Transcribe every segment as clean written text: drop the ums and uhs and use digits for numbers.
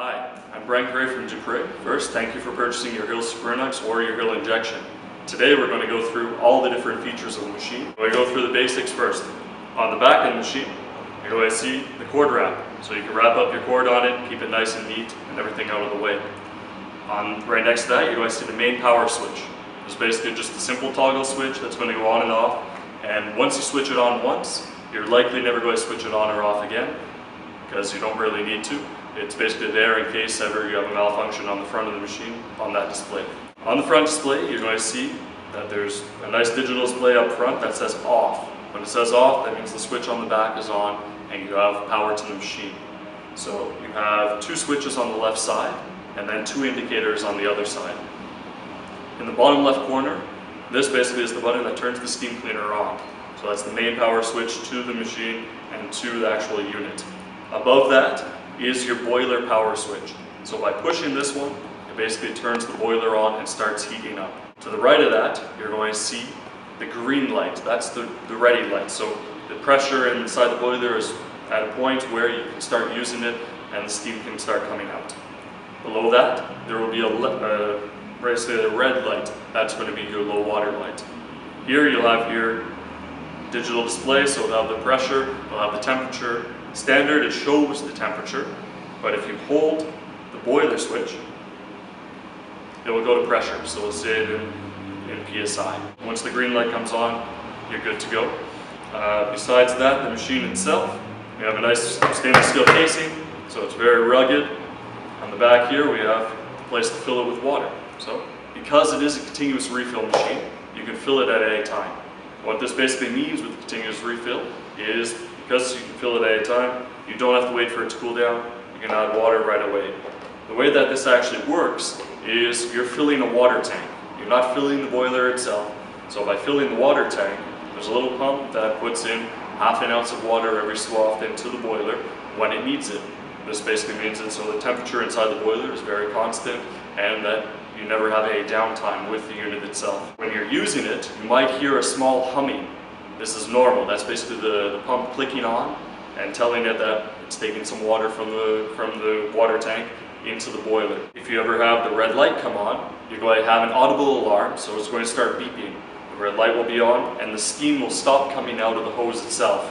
Hi, I'm Brian Gray from Dupray. First, thank you for purchasing your Hill Sprintux or your Hill Injection. Today we're going to go through all the different features of the machine. We're going to go through the basics first. On the back of the machine, you're going to see the cord wrap. So you can wrap up your cord on it, keep it nice and neat, and everything out of the way. Right next to that, you're going to see the main power switch. It's basically just a simple toggle switch that's going to go on and off. And once you switch it on once, you're likely never going to switch it on or off again, because you don't really need to. It's basically there in case ever you have a malfunction on the front of the machine on that display. On the front display, you're going to see that there's a nice digital display up front that says off. When it says off, that means the switch on the back is on and you have power to the machine. So you have two switches on the left side and then two indicators on the other side. In the bottom left corner, this basically is the button that turns the steam cleaner on. So that's the main power switch to the machine and to the actual unit. Above that is your boiler power switch. So by pushing this one, it basically turns the boiler on and starts heating up. To the right of that, you're going to see the green light. That's the ready light. So the pressure inside the boiler is at a point where you can start using it and the steam can start coming out. Below that, there will be basically a red light. That's going to be your low water light. Here you'll have your digital display, so it'll have the pressure, it'll have the temperature. Standard, it shows the temperature, but if you hold the boiler switch, it will go to pressure, so it'll say it in PSI. Once the green light comes on, you're good to go. Besides that, the machine itself, we have a nice stainless steel casing, so it's very rugged. On the back here, we have a place to fill it with water. So, because it is a continuous refill machine, you can fill it at any time. What this basically means with continuous refill is because you can fill it at a time, you don't have to wait for it to cool down, you can add water right away. The way that this actually works is you're filling a water tank. You're not filling the boiler itself. So by filling the water tank, there's a little pump that puts in half an ounce of water every so often to the boiler when it needs it. This basically means that so the temperature inside the boiler is very constant and that you never have a downtime with the unit itself. When you're using it, you might hear a small humming. This is normal. That's basically the pump clicking on and telling it that it's taking some water from the water tank into the boiler. If you ever have the red light come on, you're going to have an audible alarm, so it's going to start beeping. The red light will be on and the steam will stop coming out of the hose itself.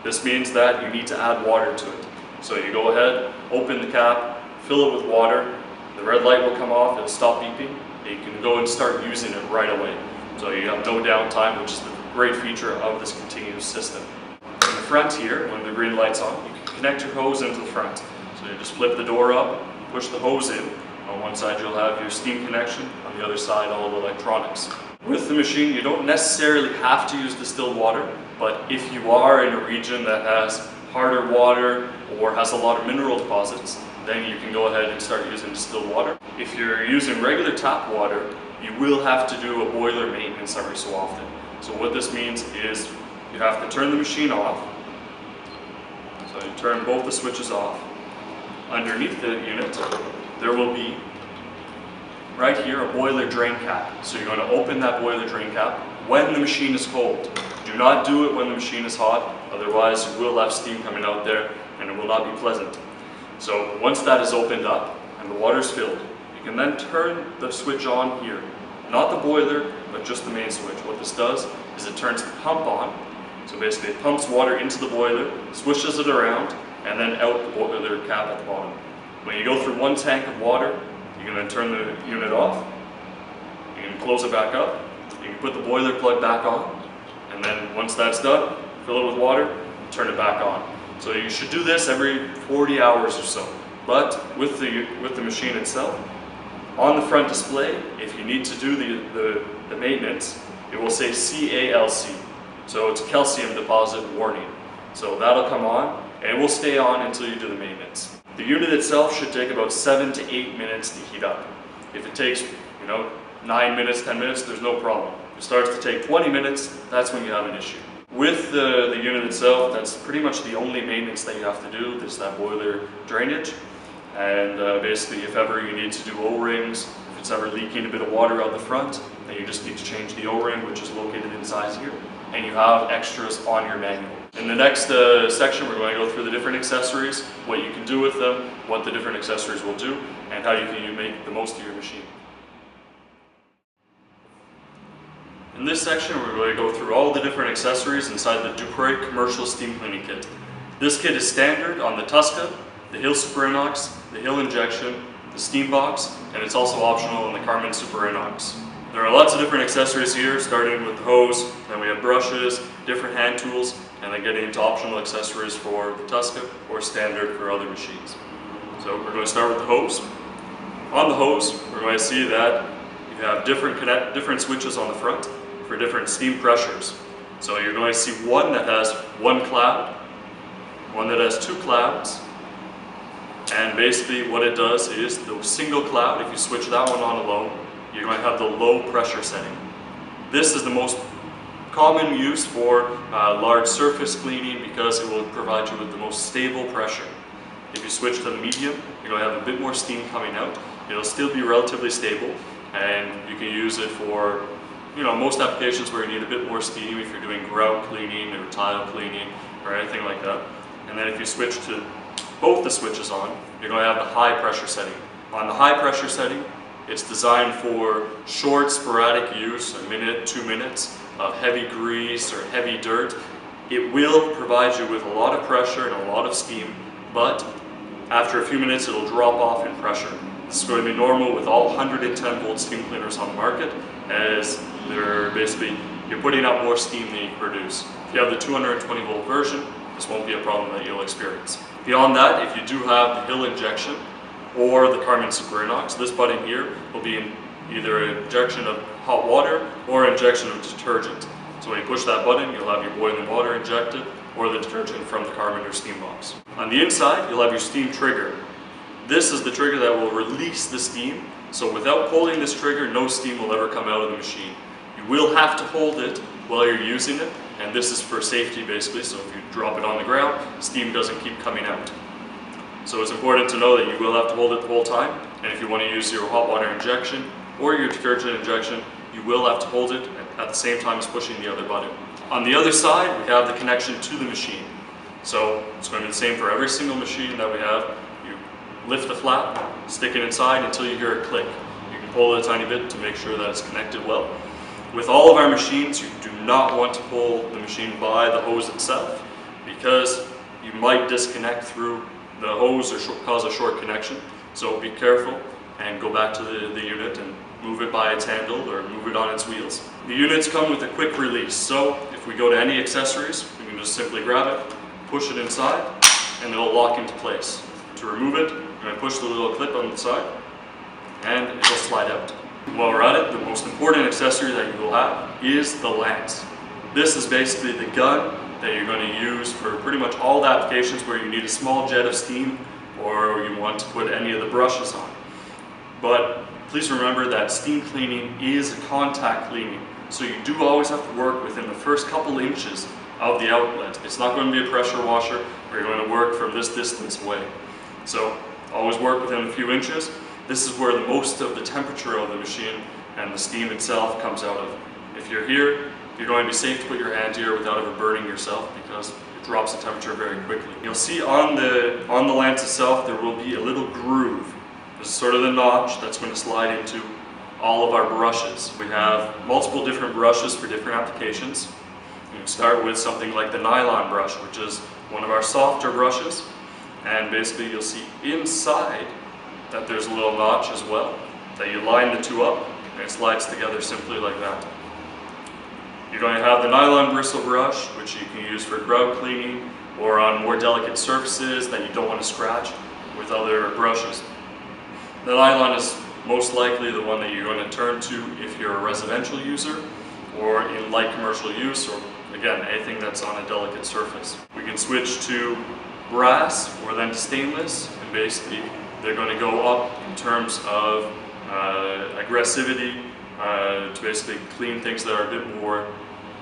This means that you need to add water to it. So you go ahead, open the cap, fill it with water, the red light will come off, it'll stop beeping, and you can go and start using it right away. So you have no downtime, which is the great feature of this continuous system. In the front here, when the green light's on, you can connect your hose into the front. So you just flip the door up, push the hose in. On one side you'll have your steam connection, on the other side all the electronics. With the machine you don't necessarily have to use distilled water, but if you are in a region that has harder water or has a lot of mineral deposits, then you can go ahead and start using distilled water. If you're using regular tap water, you will have to do a boiler maintenance every so often. So what this means is you have to turn the machine off. So you turn both the switches off. Underneath the unit, there will be, right here, a boiler drain cap. So you're going to open that boiler drain cap when the machine is cold. Do not do it when the machine is hot, otherwise you will have steam coming out there and it will not be pleasant. So once that is opened up and the water is filled, you can then turn the switch on here. Not the boiler, but just the main switch. What this does is it turns the pump on. So basically it pumps water into the boiler, swishes it around, and then out the boiler cap at the bottom. When you go through one tank of water, you can then turn the unit off. You can close it back up. You can put the boiler plug back on. And then once that's done, fill it with water, turn it back on. So you should do this every 40 hours or so. But with the machine itself, on the front display, if you need to do the maintenance, it will say CALC. So it's calcium deposit warning. So that'll come on and it will stay on until you do the maintenance. The unit itself should take about 7 to 8 minutes to heat up. If it takes 9 minutes, 10 minutes, there's no problem. If it starts to take 20 minutes, that's when you have an issue. With the unit itself, that's pretty much the only maintenance that you have to do, is that boiler drainage. And basically, if ever you need to do O-rings, if it's ever leaking a bit of water out the front, then you just need to change the O-ring, which is located inside here. and you have extras on your manual. In the next section, we're going to go through the different accessories, what you can do with them, what the different accessories will do, and how you can make the most of your machine. In this section, we're going to go through all the different accessories inside the Dupray Commercial Steam Cleaning Kit. This kit is standard on the Tuska, the Hill Super Inox, the Hill Injection, the Steam Box, and it's also optional on the Carman Super Inox. There are lots of different accessories here, starting with the hose, then we have brushes, different hand tools, and then getting into optional accessories for the Tuska or standard for other machines. So we're going to start with the hose. On the hose, we're going to see that you have different switches on the front for different steam pressures. So you're going to see one that has one cloud, one that has two clouds, and basically what it does is the single cloud, if you switch that one on alone, you're going to have the low pressure setting. This is the most common use for large surface cleaning because it will provide you with the most stable pressure. If you switch to the medium, you're going to have a bit more steam coming out. It'll still be relatively stable, and you can use it for most applications where you need a bit more steam, if you're doing grout cleaning or tile cleaning or anything like that. And then if you switch to both the switches on, you're going to have the high pressure setting. On the high pressure setting, it's designed for short, sporadic use, a minute, 2 minutes of heavy grease or heavy dirt. It will provide you with a lot of pressure and a lot of steam, but after a few minutes it'll drop off in pressure. This is going to be normal with all 110 volt steam cleaners on the market, as they're basically, you're putting out more steam than you can produce. If you have the 220 volt version, this won't be a problem that you'll experience. Beyond that, if you do have the Hill Injection or the Carman Super Inox, this button here will be either an injection of hot water or injection of detergent. So when you push that button, you'll have your boiling water injected or the detergent from the Carman or Steam Box. On the inside, you'll have your steam trigger. This is the trigger that will release the steam, so without pulling this trigger, no steam will ever come out of the machine. You will have to hold it while you're using it, and this is for safety basically, so if you drop it on the ground, steam doesn't keep coming out. So it's important to know that you will have to hold it the whole time, and if you want to use your hot water injection or your detergent injection, you will have to hold it at the same time as pushing the other button. On the other side, we have the connection to the machine. So it's going to be the same for every single machine that we have. You lift the flap, stick it inside until you hear a click. You can pull it a tiny bit to make sure that it's connected well. With all of our machines, you do not want to pull the machine by the hose itself, because you might disconnect through the hose or cause a short connection. So be careful and go back to the unit and move it by its handle or move it on its wheels. The units come with a quick release, so if we go to any accessories, we can just simply grab it, push it inside, and it'll lock into place. To remove it, we're going to push the little clip on the side, and it'll slide out. While we're at it, the most important accessory that you will have is the lance. This is basically the gun that you're going to use for pretty much all the applications where you need a small jet of steam or you want to put any of the brushes on. But please remember that steam cleaning is a contact cleaning, so you do always have to work within the first couple inches of the outlet. It's not going to be a pressure washer where you're going to work from this distance away. So always work within a few inches. This is where the most of the temperature of the machine and the steam itself comes out of. If you're here, you're going to be safe to put your hand here without ever burning yourself, because it drops the temperature very quickly. You'll see on the lance itself there will be a little groove. This is sort of the notch that's going to slide into all of our brushes. We have multiple different brushes for different applications. You can start with something like the Nylon brush, which is one of our softer brushes, and basically you'll see inside that there's a little notch as well, that you line the two up and it slides together simply like that. You're going to have the Nylon bristle brush, which you can use for grout cleaning or on more delicate surfaces that you don't want to scratch with other brushes. The Nylon is most likely the one that you're going to turn to if you're a residential user or in light commercial use, or again, anything that's on a delicate surface. We can switch to brass or then to stainless, and basically they're going to go up in terms of aggressivity to basically clean things that are a bit more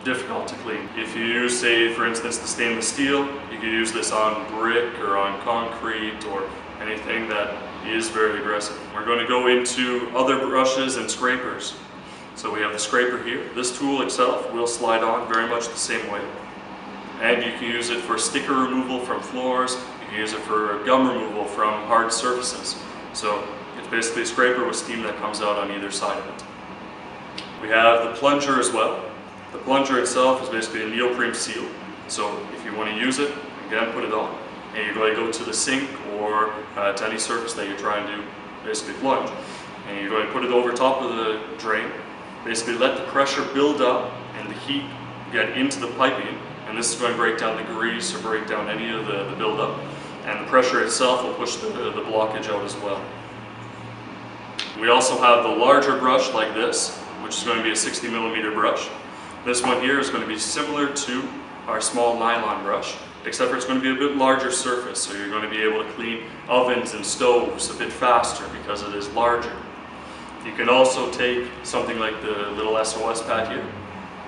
difficult to clean. If you use, say, for instance, the stainless steel, you can use this on brick or on concrete or anything that is very aggressive. We're going to go into other brushes and scrapers. So we have the scraper here. This tool itself will slide on very much the same way. And you can use it for sticker removal from floors. You can use it for gum removal from hard surfaces. So it's basically a scraper with steam that comes out on either side of it. We have the plunger as well. The plunger itself is basically a neoprene seal. So if you want to use it, again, put it on. And you're going to go to the sink or to any surface that you're trying to basically plunge. And you're going to put it over top of the drain. Basically let the pressure build up and the heat get into the piping. And this is going to break down the grease or break down any of the buildup. And the pressure itself will push the blockage out as well. We also have the larger brush like this, which is going to be a 60mm brush. This one here is going to be similar to our small nylon brush, except for it's going to be a bit larger surface, so you're going to be able to clean ovens and stoves a bit faster because it is larger. You can also take something like the little SOS pad here,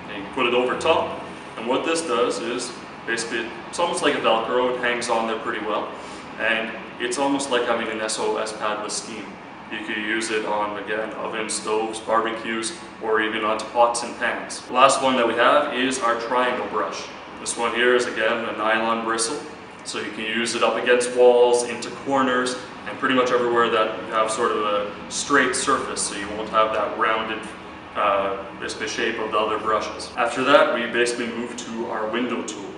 and you can put it over top, and what this does is basically it's almost like a Velcro. It hangs on there pretty well, and it's almost like having an SOS pad with steam. You can use it on, again, ovens, stoves, barbecues, or even onto pots and pans. The last one that we have is our triangle brush. This one here is, again, a nylon bristle. So you can use it up against walls, into corners, and pretty much everywhere that you have sort of a straight surface, so you won't have that rounded basically shape of the other brushes. After that, we basically move to our window tool.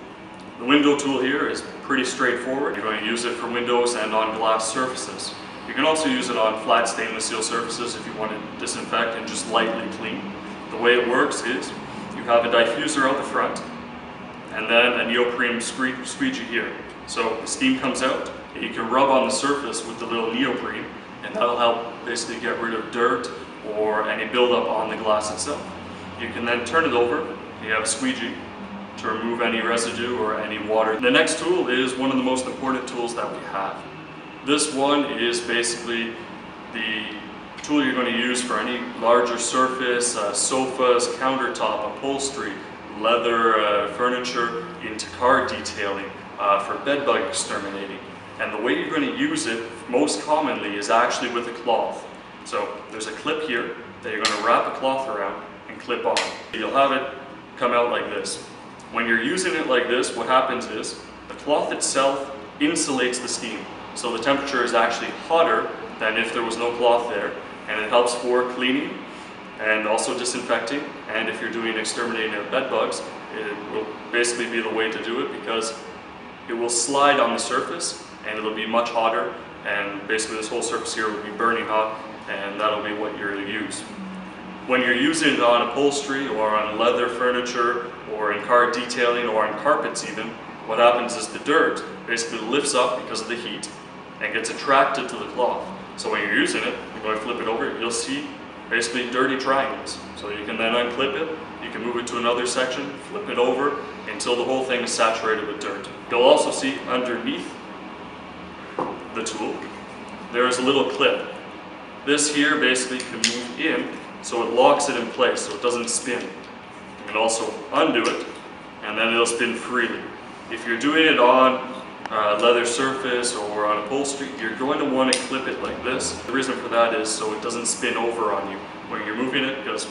The window tool here is pretty straightforward. You're going to use it for windows and on glass surfaces. You can also use it on flat stainless steel surfaces if you want to disinfect and just lightly clean. The way it works is you have a diffuser out the front and then a neoprene squeegee here. So the steam comes out and you can rub on the surface with the little neoprene, and that'll help basically get rid of dirt or any buildup on the glass itself. You can then turn it over. You have a squeegee to remove any residue or any water. The next tool is one of the most important tools that we have. This one is basically the tool you're going to use for any larger surface, sofas, countertop, upholstery, leather furniture, into car detailing, for bed bug exterminating. And the way you're going to use it most commonly is actually with a cloth. So there's a clip here that you're going to wrap a cloth around and clip on. You'll have it come out like this. When you're using it like this, what happens is the cloth itself insulates the steam. So the temperature is actually hotter than if there was no cloth there, and it helps for cleaning and also disinfecting. And if you're doing exterminating of bed bugs, it will basically be the way to do it because it will slide on the surface and it'll be much hotter, and basically this whole surface here will be burning hot, and that'll be what you're to use. When you're using it on upholstery or on leather furniture or in car detailing or on carpets even, what happens is the dirt basically lifts up because of the heat and gets attracted to the cloth. So when you're using it, you're going to flip it over, you'll see basically dirty triangles. So you can then unclip it, you can move it to another section, flip it over until the whole thing is saturated with dirt. You'll also see underneath the tool, there is a little clip. This here basically can move in so it locks it in place so it doesn't spin. You can also undo it and then it'll spin freely. If you're doing it on leather surface or on upholstery, you're going to want to clip it like this. The reason for that is so it doesn't spin over on you when you're moving it, because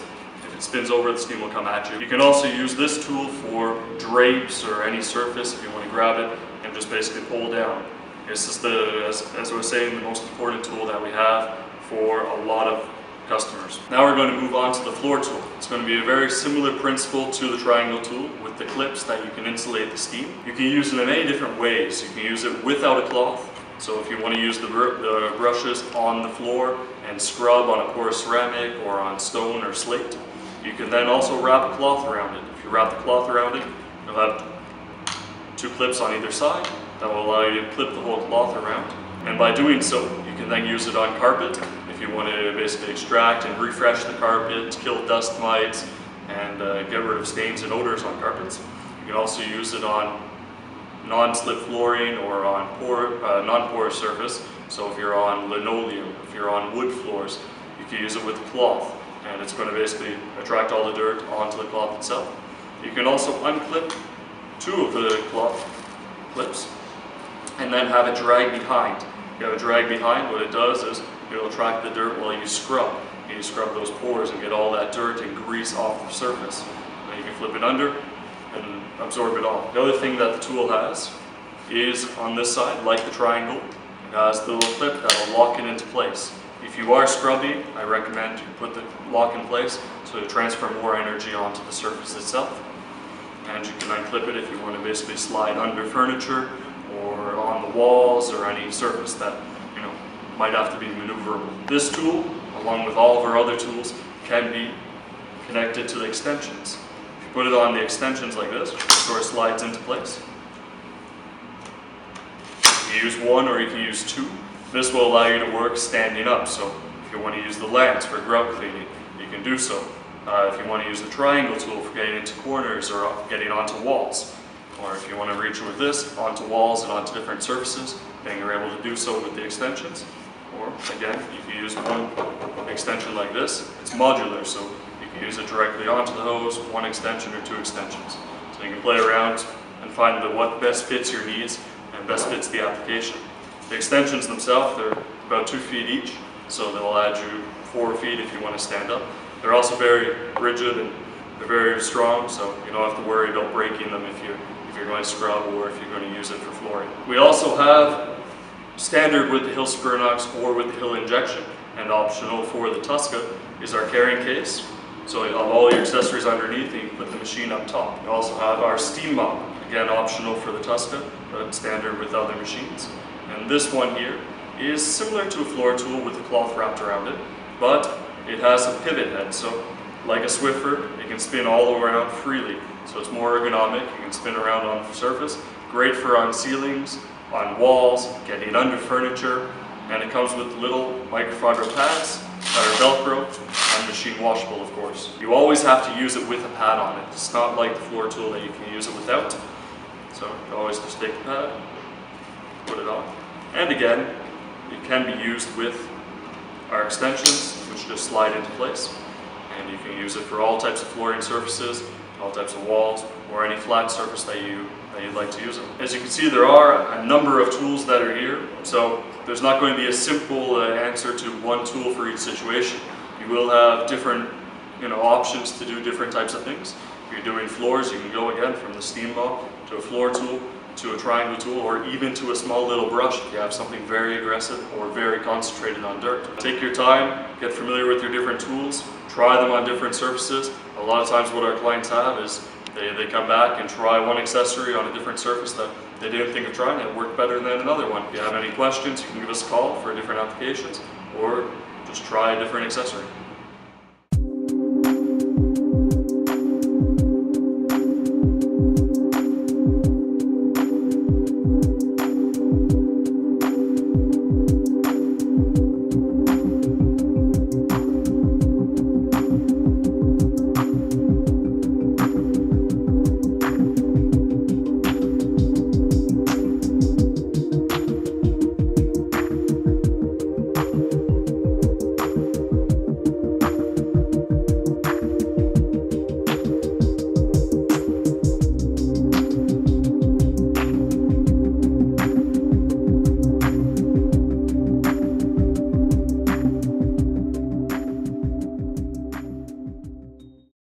if it spins over, the steam will come at you. You can also use this tool for drapes or any surface if you want to grab it and just basically pull down. This is as I was saying, the most important tool that we have for a lot of customers. Now we're going to move on to the floor tool. It's going to be a very similar principle to the triangle tool with the clips that you can insulate the steam. You can use it in many different ways. You can use it without a cloth. So if you want to use the brushes on the floor and scrub on a porous ceramic or on stone or slate, you can then also wrap a cloth around it. If you wrap the cloth around it, you'll have two clips on either side that will allow you to clip the whole cloth around. And by doing so, you can then use it on carpet if you want to basically extract and refresh the carpet, kill dust mites, and get rid of stains and odors on carpets. You can also use it on non-slip flooring or on non-porous surface. So if you're on linoleum, if you're on wood floors, you can use it with cloth, and it's going to basically attract all the dirt onto the cloth itself. You can also unclip two of the cloth clips and then have it drag behind. You have it drag behind, what it does is it'll attract the dirt while you scrub. You scrub those pores and get all that dirt and grease off the surface. Then you can flip it under and absorb it all. The other thing that the tool has is on this side, like the triangle, it has the little clip that will lock it into place. If you are scrubbing, I recommend you put the lock in place so to transfer more energy onto the surface itself. And you can unclip it if you want to basically slide under furniture or on the walls or any surface that might have to be maneuverable. This tool, along with all of our other tools, can be connected to the extensions. If you put it on the extensions like this, it sort of slides into place. You can use one or you can use two. This will allow you to work standing up, so if you want to use the lance for grout cleaning, you can do so. If you want to use the triangle tool for getting into corners or getting onto walls, or if you want to reach with this onto walls and onto different surfaces, then you're able to do so with the extensions. Or again, you can use one extension like this. It's modular, so you can use it directly onto the hose, one extension or two extensions. So you can play around and find what best fits your needs and best fits the application. The extensions themselves, they're about 2 feet each, so they'll add you 4 feet if you want to stand up. They're also very rigid and they're very strong, so you don't have to worry about breaking them if you're going to scrub or if you're going to use it for flooring. We also have standard with the Hill Spurnox or with the Hill injection, and optional for the Tusca is our carrying case. So you'll have all your accessories underneath and you can put the machine up top. You also have our steam mop, again optional for the Tusca, but standard with other machines. And this one here is similar to a floor tool with a cloth wrapped around it, but it has a pivot head, so like a Swiffer, it can spin all around freely. So it's more ergonomic, you can spin around on the surface. Great for on ceilings, on walls, getting under furniture, and it comes with little microfiber pads that are Velcro and machine washable, of course. You always have to use it with a pad on it. It's not like the floor tool that you can use it without. So you always just take the pad, put it on. And again, it can be used with our extensions, which just slide into place. And you can use it for all types of flooring surfaces, all types of walls, or any flat surface that you'd like to use it. As you can see, there are a number of tools that are here, so there's not going to be a simple answer to one tool for each situation. You will have different options to do different types of things. If you're doing floors, you can go again from the steam mop to a floor tool, to a triangle tool, or even to a small little brush if you have something very aggressive or very concentrated on dirt. Take your time, get familiar with your different tools, try them on different surfaces. A lot of times what our clients have is they come back and try one accessory on a different surface that they didn't think of trying. It worked better than another one. If you have any questions, you can give us a call for different applications or just try a different accessory.